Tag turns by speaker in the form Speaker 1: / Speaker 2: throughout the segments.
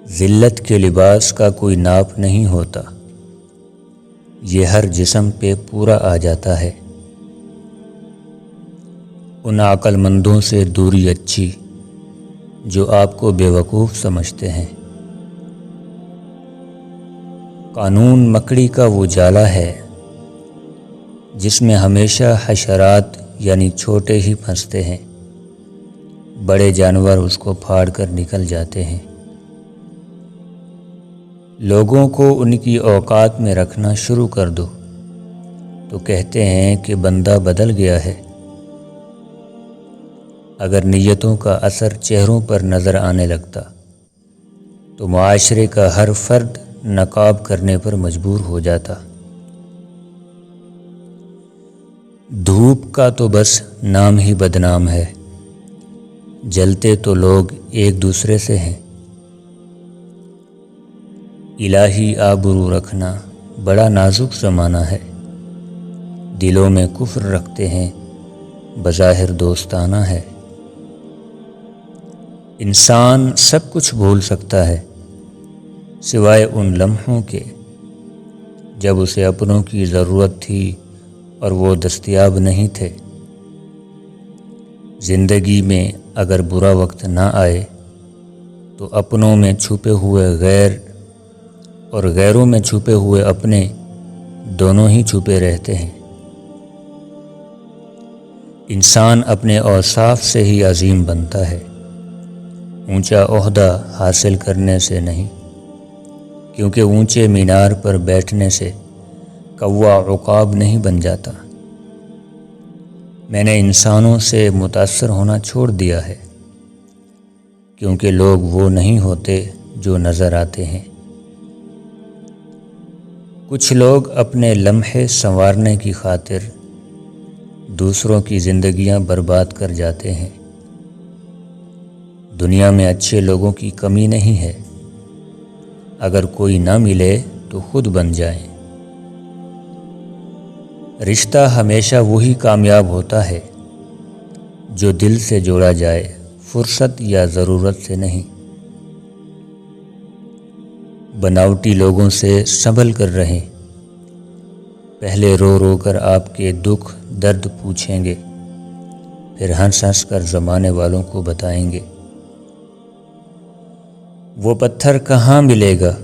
Speaker 1: ذلت کے لباس کا کوئی ناپ نہیں ہوتا، یہ ہر جسم پہ پورا آ جاتا ہے۔ ان عقل مندوں سے دوری اچھی جو آپ کو بے وقوف سمجھتے ہیں۔ قانون مکڑی کا وہ جالا ہے جس میں ہمیشہ حشرات یعنی چھوٹے ہی پھنستے ہیں، بڑے جانور اس کو پھاڑ کر نکل جاتے ہیں۔ لوگوں کو ان کی اوقات میں رکھنا شروع کر دو تو کہتے ہیں کہ بندہ بدل گیا ہے۔ اگر نیتوں کا اثر چہروں پر نظر آنے لگتا تو معاشرے کا ہر فرد نقاب کرنے پر مجبور ہو جاتا۔ دھوپ کا تو بس نام ہی بدنام ہے، جلتے تو لوگ ایک دوسرے سے ہیں۔ الہی آبرو رکھنا بڑا نازک زمانہ ہے، دلوں میں کفر رکھتے ہیں، بظاہر دوستانہ ہے۔ انسان سب کچھ بھول سکتا ہے سوائے ان لمحوں کے جب اسے اپنوں کی ضرورت تھی اور وہ دستیاب نہیں تھے۔ زندگی میں اگر برا وقت نہ آئے تو اپنوں میں چھپے ہوئے غیر اور غیروں میں چھپے ہوئے اپنے دونوں ہی چھپے رہتے ہیں۔ انسان اپنے اوصاف سے ہی عظیم بنتا ہے، اونچا عہدہ حاصل کرنے سے نہیں، کیونکہ اونچے مینار پر بیٹھنے سے کوا عقاب نہیں بن جاتا۔ میں نے انسانوں سے متاثر ہونا چھوڑ دیا ہے، کیونکہ لوگ وہ نہیں ہوتے جو نظر آتے ہیں۔ کچھ لوگ اپنے لمحے سنوارنے کی خاطر دوسروں کی زندگیاں برباد کر جاتے ہیں۔ دنیا میں اچھے لوگوں کی کمی نہیں ہے، اگر کوئی نہ ملے تو خود بن جائیں۔ رشتہ ہمیشہ وہی کامیاب ہوتا ہے جو دل سے جوڑا جائے، فرصت یا ضرورت سے نہیں۔ بناوٹی لوگوں سے سنبھل کر رہیں، پہلے رو رو کر آپ کے دکھ درد پوچھیں گے، پھر ہنس ہنس کر زمانے والوں کو بتائیں گے۔ وہ پتھر کہاں ملے گا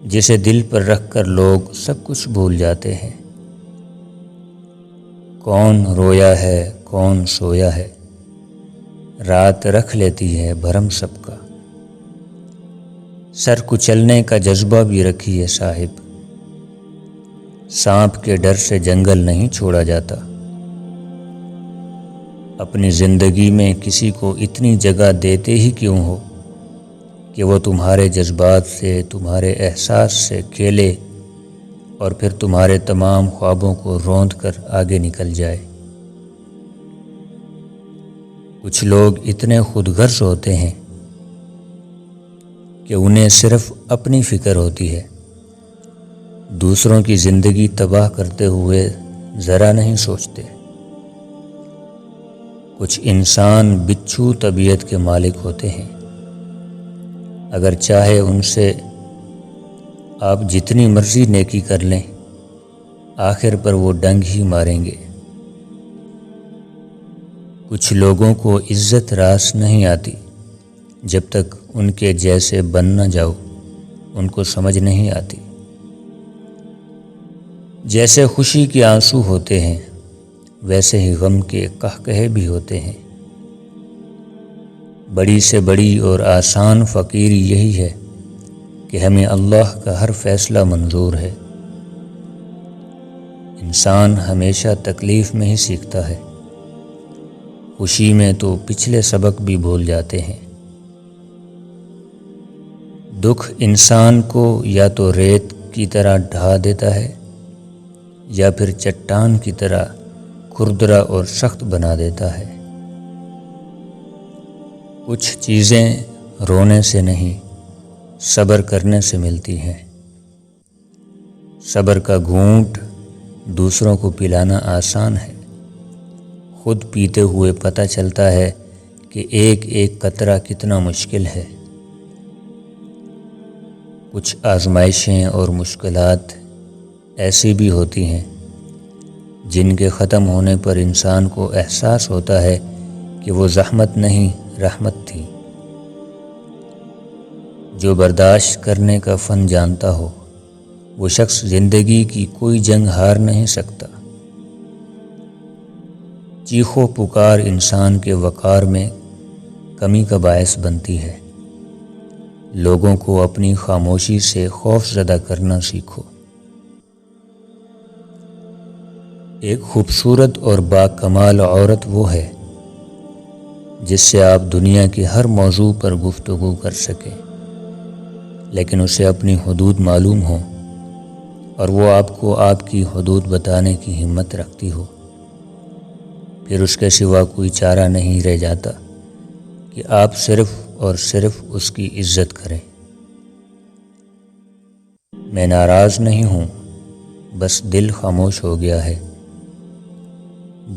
Speaker 1: جسے دل پر رکھ کر لوگ سب کچھ بھول جاتے ہیں۔ کون رویا ہے کون سویا ہے، رات رکھ لیتی ہے بھرم سب کا۔ سر کچلنے کا جذبہ بھی رکھیے صاحب، سانپ کے ڈر سے جنگل نہیں چھوڑا جاتا۔ اپنی زندگی میں کسی کو اتنی جگہ دیتے ہی کیوں ہو کہ وہ تمہارے جذبات سے، تمہارے احساس سے کھیلے اور پھر تمہارے تمام خوابوں کو روند کر آگے نکل جائے۔ کچھ لوگ اتنے خود غرض ہوتے ہیں کہ انہیں صرف اپنی فکر ہوتی ہے، دوسروں کی زندگی تباہ کرتے ہوئے ذرا نہیں سوچتے۔ کچھ انسان بچھو طبیعت کے مالک ہوتے ہیں، اگر چاہے ان سے آپ جتنی مرضی نیکی کر لیں، آخر پر وہ ڈنگ ہی ماریں گے۔ کچھ لوگوں کو عزت راس نہیں آتی جب تک ان کے جیسے بن نہ جاؤ، ان کو سمجھ نہیں آتی۔ جیسے خوشی کے آنسو ہوتے ہیں ویسے ہی غم کے قہقہے بھی ہوتے ہیں۔ بڑی سے بڑی اور آسان فقیری یہی ہے کہ ہمیں اللہ کا ہر فیصلہ منظور ہے۔ انسان ہمیشہ تکلیف میں ہی سیکھتا ہے، خوشی میں تو پچھلے سبق بھی بھول جاتے ہیں۔ دکھ انسان کو یا تو ریت کی طرح ڈھا دیتا ہے یا پھر چٹان کی طرح کھردرا اور سخت بنا دیتا ہے۔ کچھ چیزیں رونے سے نہیں، صبر کرنے سے ملتی ہیں۔ صبر کا گھونٹ دوسروں کو پلانا آسان ہے، خود پیتے ہوئے پتہ چلتا ہے کہ ایک ایک قطرہ کتنا مشکل ہے۔ کچھ آزمائشیں اور مشکلات ایسی بھی ہوتی ہیں جن کے ختم ہونے پر انسان کو احساس ہوتا ہے کہ وہ زحمت نہیں رحمت تھی۔ جو برداشت کرنے کا فن جانتا ہو وہ شخص زندگی کی کوئی جنگ ہار نہیں سکتا۔ چیخ و پکار انسان کے وقار میں کمی کا باعث بنتی ہے۔ لوگوں کو اپنی خاموشی سے خوف زدہ کرنا سیکھو۔ ایک خوبصورت اور باکمال عورت وہ ہے جس سے آپ دنیا کے ہر موضوع پر گفتگو کر سکیں، لیکن اسے اپنی حدود معلوم ہوں اور وہ آپ کو آپ کی حدود بتانے کی ہمت رکھتی ہو۔ پھر اس کے سوا کوئی چارہ نہیں رہ جاتا کہ آپ صرف اور صرف اس کی عزت کریں۔ میں ناراض نہیں ہوں، بس دل خاموش ہو گیا ہے۔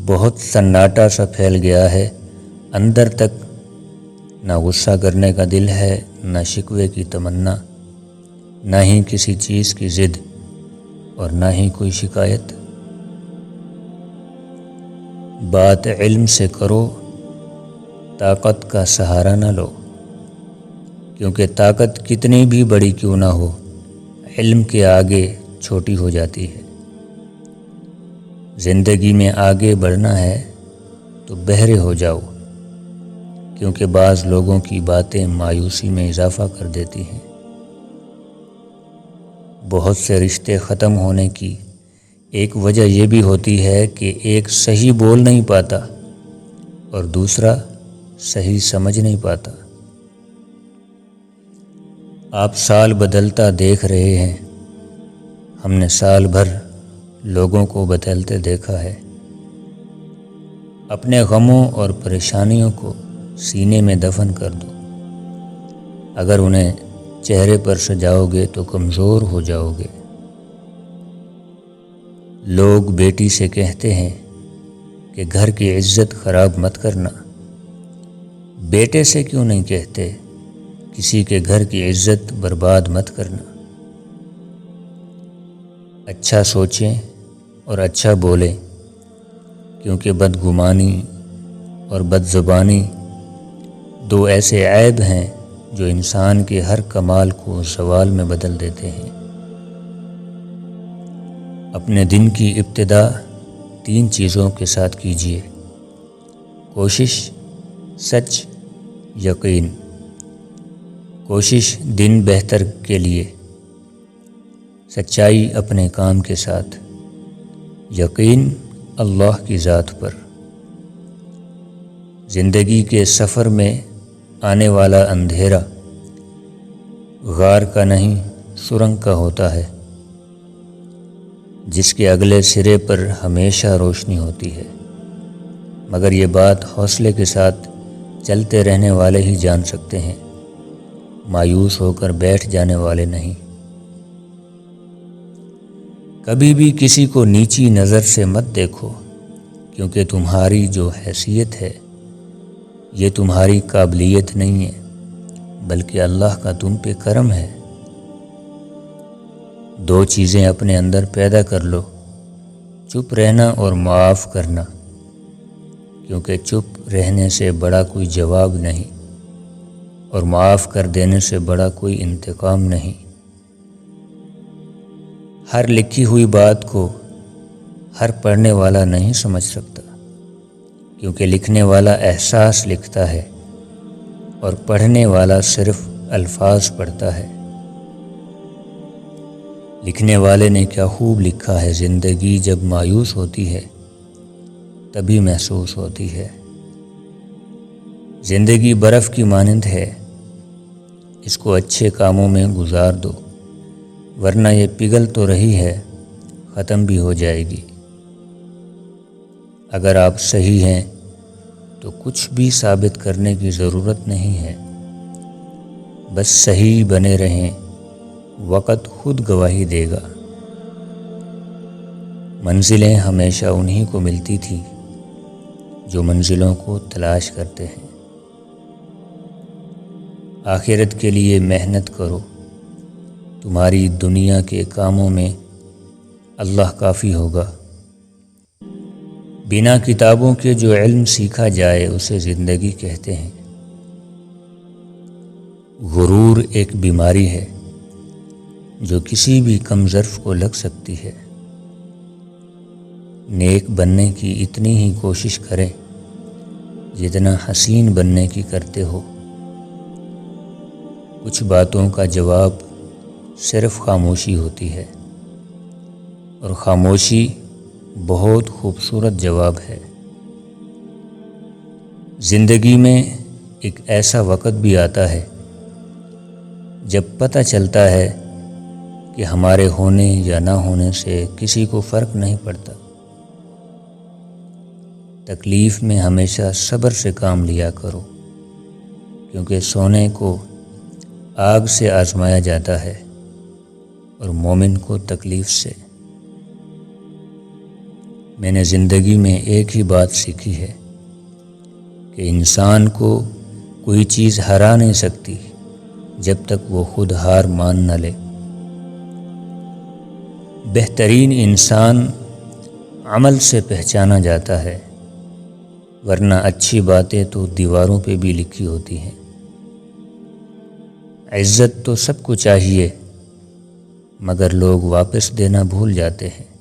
Speaker 1: بہت سناٹا سا پھیل گیا ہے، اندر تک نہ غصہ کرنے کا دل ہے، نہ شکوے کی تمنا، نہ ہی کسی چیز کی ضد اور نہ ہی کوئی شکایت۔ بات علم سے کرو، طاقت کا سہارا نہ لو، کیونکہ طاقت کتنی بھی بڑی کیوں نہ ہو علم کے آگے چھوٹی ہو جاتی ہے۔ زندگی میں آگے بڑھنا ہے تو بہرے ہو جاؤ، کیونکہ بعض لوگوں کی باتیں مایوسی میں اضافہ کر دیتی ہیں۔ بہت سے رشتے ختم ہونے کی ایک وجہ یہ بھی ہوتی ہے کہ ایک صحیح بول نہیں پاتا اور دوسرا صحیح سمجھ نہیں پاتا۔ آپ سال بدلتا دیکھ رہے ہیں، ہم نے سال بھر لوگوں کو بدلتے دیکھا ہے۔ اپنے غموں اور پریشانیوں کو سینے میں دفن کر دو۔ اگر انہیں چہرے پر سجاؤ گے تو کمزور ہو جاؤ گے۔ لوگ بیٹی سے کہتے ہیں کہ گھر کی عزت خراب مت کرنا، بیٹے سے کیوں نہیں کہتے کسی کے گھر کی عزت برباد مت کرنا؟ اچھا سوچیں اور اچھا بولیں، کیونکہ بدگمانی اور بد زبانی دو ایسے عیب ہیں جو انسان کے ہر کمال کو زوال میں بدل دیتے ہیں۔ اپنے دن کی ابتدا 3 چیزوں کے ساتھ کیجیے: کوشش، سچ، یقین۔ کوشش دن بہتر کے لیے، سچائی اپنے کام کے ساتھ، یقین اللہ کی ذات پر۔ زندگی کے سفر میں آنے والا اندھیرا غار کا نہیں سرنگ کا ہوتا ہے، جس کے اگلے سرے پر ہمیشہ روشنی ہوتی ہے، مگر یہ بات حوصلے کے ساتھ چلتے رہنے والے ہی جان سکتے ہیں، مایوس ہو کر بیٹھ جانے والے نہیں۔ کبھی بھی کسی کو نیچی نظر سے مت دیکھو، کیونکہ تمہاری جو حیثیت ہے یہ تمہاری قابلیت نہیں ہے، بلکہ اللہ کا تم پہ کرم ہے۔ 2 چیزیں اپنے اندر پیدا کر لو: چپ رہنا اور معاف کرنا، کیونکہ چپ رہنے سے بڑا کوئی جواب نہیں اور معاف کر دینے سے بڑا کوئی انتقام نہیں۔ ہر لکھی ہوئی بات کو ہر پڑھنے والا نہیں سمجھ سکتا، کیونکہ لکھنے والا احساس لکھتا ہے اور پڑھنے والا صرف الفاظ پڑھتا ہے۔ لکھنے والے نے کیا خوب لکھا ہے: زندگی جب مایوس ہوتی ہے تبھی محسوس ہوتی ہے۔ زندگی برف کی مانند ہے، اس کو اچھے کاموں میں گزار دو، ورنہ یہ پگھل تو رہی ہے، ختم بھی ہو جائے گی۔ اگر آپ صحیح ہیں تو کچھ بھی ثابت کرنے کی ضرورت نہیں ہے، بس صحیح بنے رہیں، وقت خود گواہی دے گا۔ منزلیں ہمیشہ انہی کو ملتی تھی جو منزلوں کو تلاش کرتے ہیں۔ آخرت کے لیے محنت کرو، تمہاری دنیا کے کاموں میں اللہ کافی ہوگا۔ بنا کتابوں کے جو علم سیکھا جائے اسے زندگی کہتے ہیں۔ غرور ایک بیماری ہے جو کسی بھی کم ظرف کو لگ سکتی ہے۔ نیک بننے کی اتنی ہی کوشش کریں جتنا حسین بننے کی کرتے ہو۔ کچھ باتوں کا جواب صرف خاموشی ہوتی ہے، اور خاموشی بہت خوبصورت جواب ہے۔ زندگی میں ایک ایسا وقت بھی آتا ہے جب پتہ چلتا ہے کہ ہمارے ہونے یا نہ ہونے سے کسی کو فرق نہیں پڑتا۔ تکلیف میں ہمیشہ صبر سے کام لیا کرو، کیونکہ سونے کو آگ سے آزمایا جاتا ہے اور مومن کو تکلیف سے۔ میں نے زندگی میں ایک ہی بات سیکھی ہے کہ انسان کو کوئی چیز ہرا نہیں سکتی جب تک وہ خود ہار مان نہ لے۔ بہترین انسان عمل سے پہچانا جاتا ہے، ورنہ اچھی باتیں تو دیواروں پہ بھی لکھی ہوتی ہیں۔ عزت تو سب کو چاہیے، مگر لوگ واپس دینا بھول جاتے ہیں۔